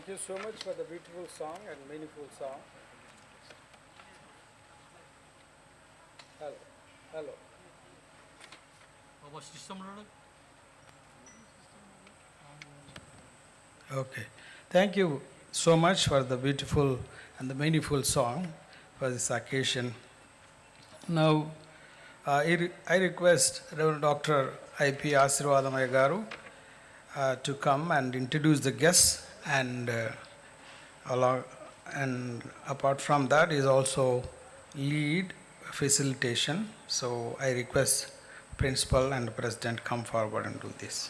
Thank you so much for the beautiful song and meaningful song. Hello. Hello. Okay. Thank you so much for the beautiful and the meaningful song for this occasion. Now, I request Reverend Dr. I.P. Asirvadamaya Garu to come and introduce the guests, and apart from that is also lead facilitation. So I request principal and president come forward and do this.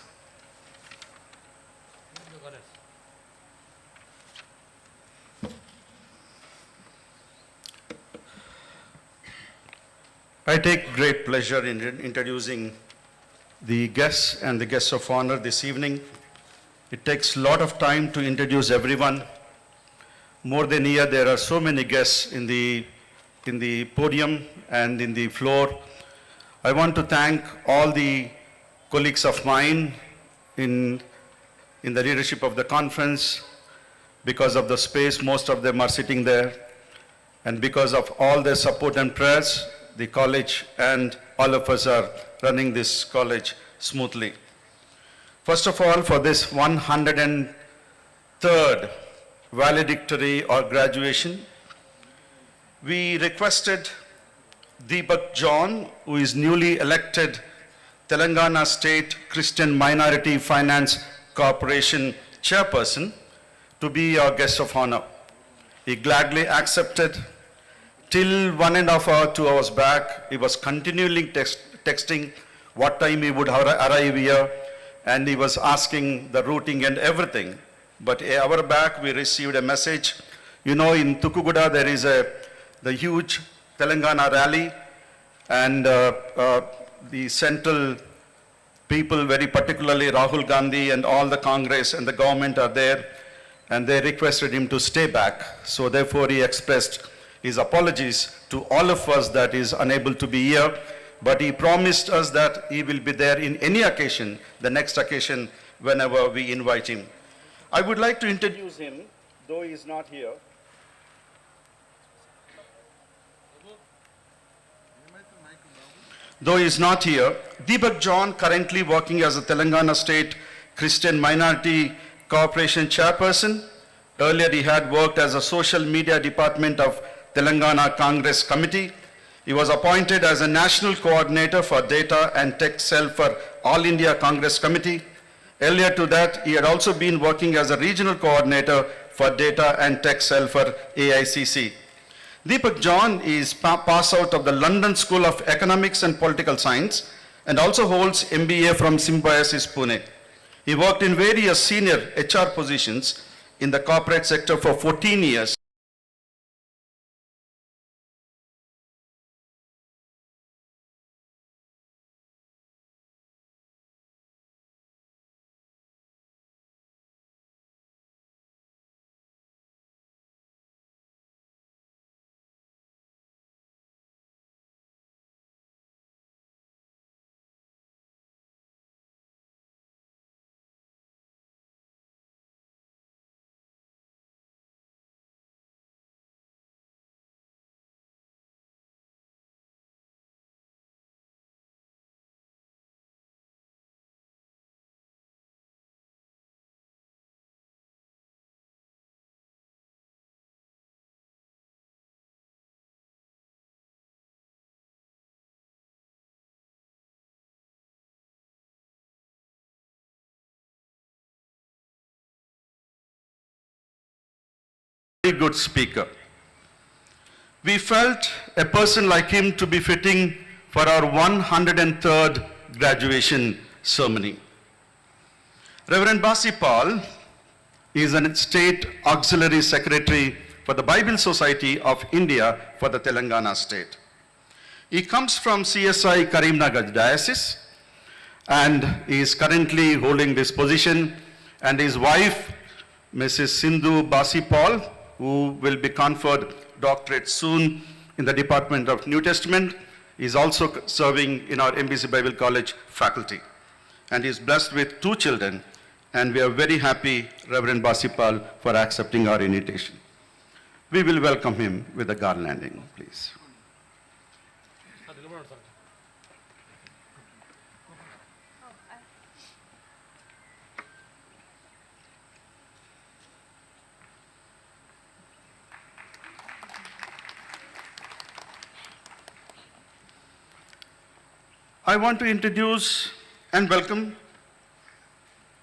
I take great pleasure in introducing the guests and the guests of honor this evening. It takes a lot of time to introduce everyone. More than a year, there are so many guests in the podium and in the floor. I want to thank all the colleagues of mine in the leadership of the conference. Because of the space, most of them are sitting there. And because of all their support and prayers, the college and all of us are running this college smoothly. First of all, for this 103rd valedictory or graduation, we requested Deepak John, who is newly elected Telangana State Christian Minority Finance Corporation Chairperson, to be our guest of honor. He gladly accepted. Till 1.5 hours, 2 hours back, he was continually texting what time he would arrive here, and he was asking the routing and everything. But an hour back, we received a message. You know, in Tukuguda, there is the huge Telangana rally, and the central people, very particularly Rahul Gandhi and all the Congress and the government are there, and they requested him to stay back. So therefore, he expressed his apologies to all of us that is unable to be here, but he promised us that he will be there in any occasion, the next occasion, whenever we invite him. I would like to introduce him, though he is not here. Though he is not here, Deepak John, currently working as a Telangana State Christian Minority Corporation Chairperson. Earlier, he had worked as a social media department of Telangana Congress Committee. He was appointed as a national coordinator for data and tech cell for All India Congress Committee. Earlier to that, he had also been working as a regional coordinator for data and tech cell for AICC. Deepak John is pass out of the London School of Economics and Political Science and also holds MBA from Symbiosis Pune. He worked in various senior HR positions in the corporate sector for 14 years. Very good speaker. We felt a person like him to be fitting for our 103rd graduation ceremony. Reverend Basi Paul is a state auxiliary secretary for the Bible Society of India for the Telangana state. He comes from CSI Karimnagar Diocese and is currently holding this position, and his wife, Mrs. Sindhu Basi Paul, who will be conferred doctorate soon in the Department of New Testament, is also serving in our MBC Bible College faculty, and is blessed with 2 children, and we are very happy, Reverend Basipal, for accepting our invitation. We will welcome him with a garlanding, please. I want to introduce and welcome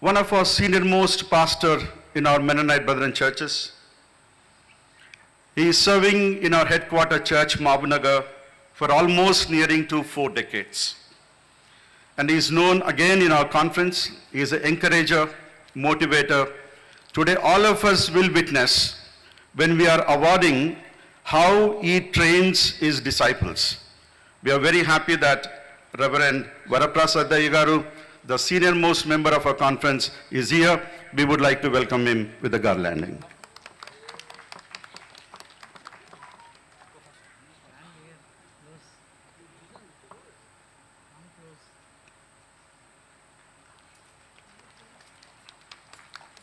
one of our senior-most pastor in our Mennonite Brethren churches. He is serving in our headquarter church, Mabunagar, for almost nearing to 4 decades. And he is known again in our conference. He is an encourager, motivator. Today, all of us will witness when we are awarding how he trains his disciples. We are very happy that Reverend Varaprasad Garu, the senior-most member of our conference, is here. We would like to welcome him with a garlanding.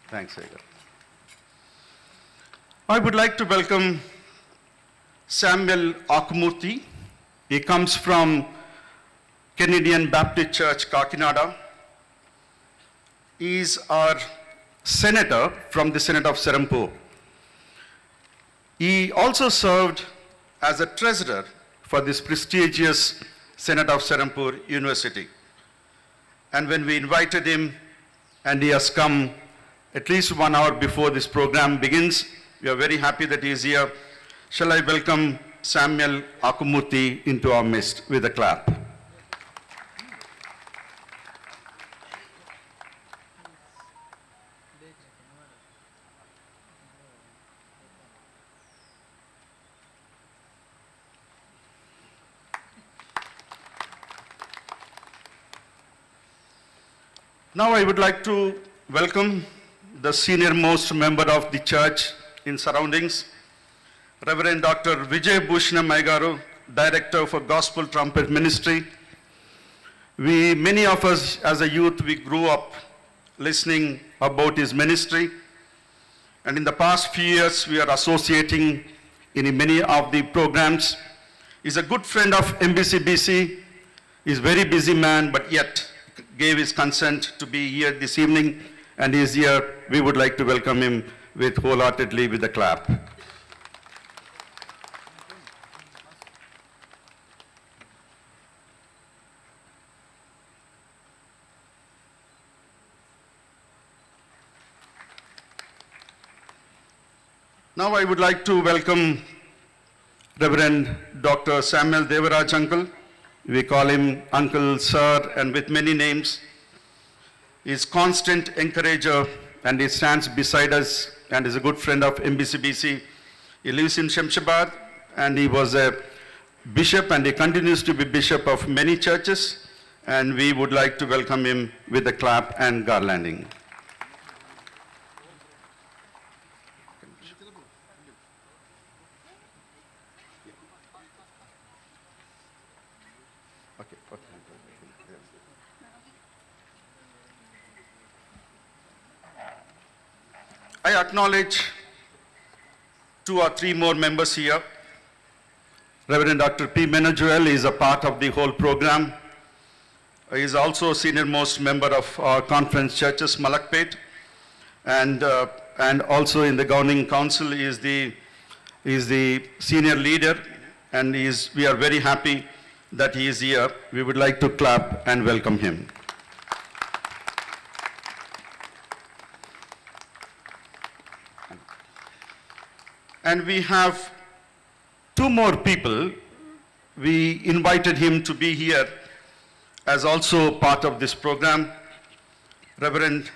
Thanks, Agar. I would like to welcome Samuel Akumurthy. He comes from Canadian Baptist Church, Kakinada. He is our senator from the Senate of Serampore. He also served as a treasurer for this prestigious Senate of Serampore University. And when we invited him, and he has come at least 1 hour before this program begins, we are very happy that he is here. Shall I welcome Samuel Akumurthy into our midst with a clap? Now I would like to welcome the senior-most member of the church in surroundings, Reverend Dr. Vijay Bhushanam Aigaru, Director for Gospel Trumpet Ministry. Many of us as a youth, we grew up listening about his ministry. And in the past few years, we are associating in many of the programs. He's a good friend of MBCBC. He's a very busy man, but yet gave his consent to be here this evening, and he is here. We would like to welcome him with wholeheartedly with a clap. Now I would like to welcome Reverend Dr. Samuel Devaraj Uncle. We call him Uncle, Sir, and with many names. He is constant encourager, and he stands beside us and is a good friend of MBCBC. He lives in Shemshabad, and he was a bishop, and he continues to be bishop of many churches, and we would like to welcome him with a clap and garlanding. I acknowledge 2 or 3 more members here. Reverend Dr. P. Menajuel is a part of the whole program. He is also senior-most member of our conference churches, Malakpet, and also in the governing council. He is the senior leader, and we are very happy that he is here. We would like to clap and welcome him. And we have 2 more people. We invited him to be here as also part of this program. Reverend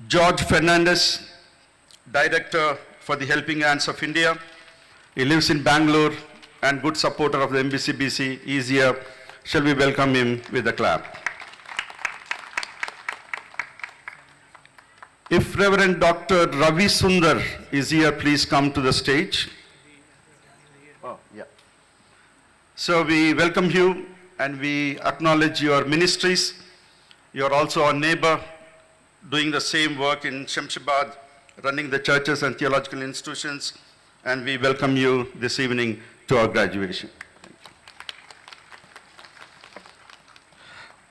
George Fernandez, Director for the Helping Hands of India. He lives in Bangalore and good supporter of the MBCBC. He is here. Shall we welcome him with a clap? If Reverend Dr. Ravi Sundar is here, please come to the stage. Oh, yeah. So we welcome you and we acknowledge your ministries. You are also our neighbor. doing the same work in Shamshabad, running the churches and theological institutions, and we welcome you this evening to our graduation.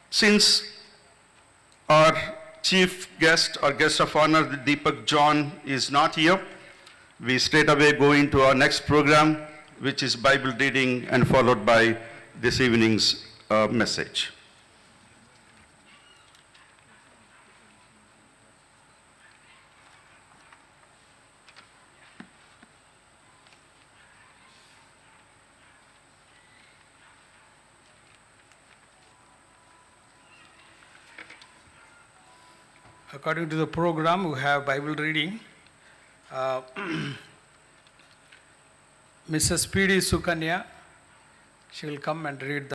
Since our chief guest or guest of honor, Deepak John, is not here, we straight away go into our next program, which is Bible reading and followed by this evening's message. According to the program, we have Bible reading. Mrs. P.D. Sukanya, she will come and read the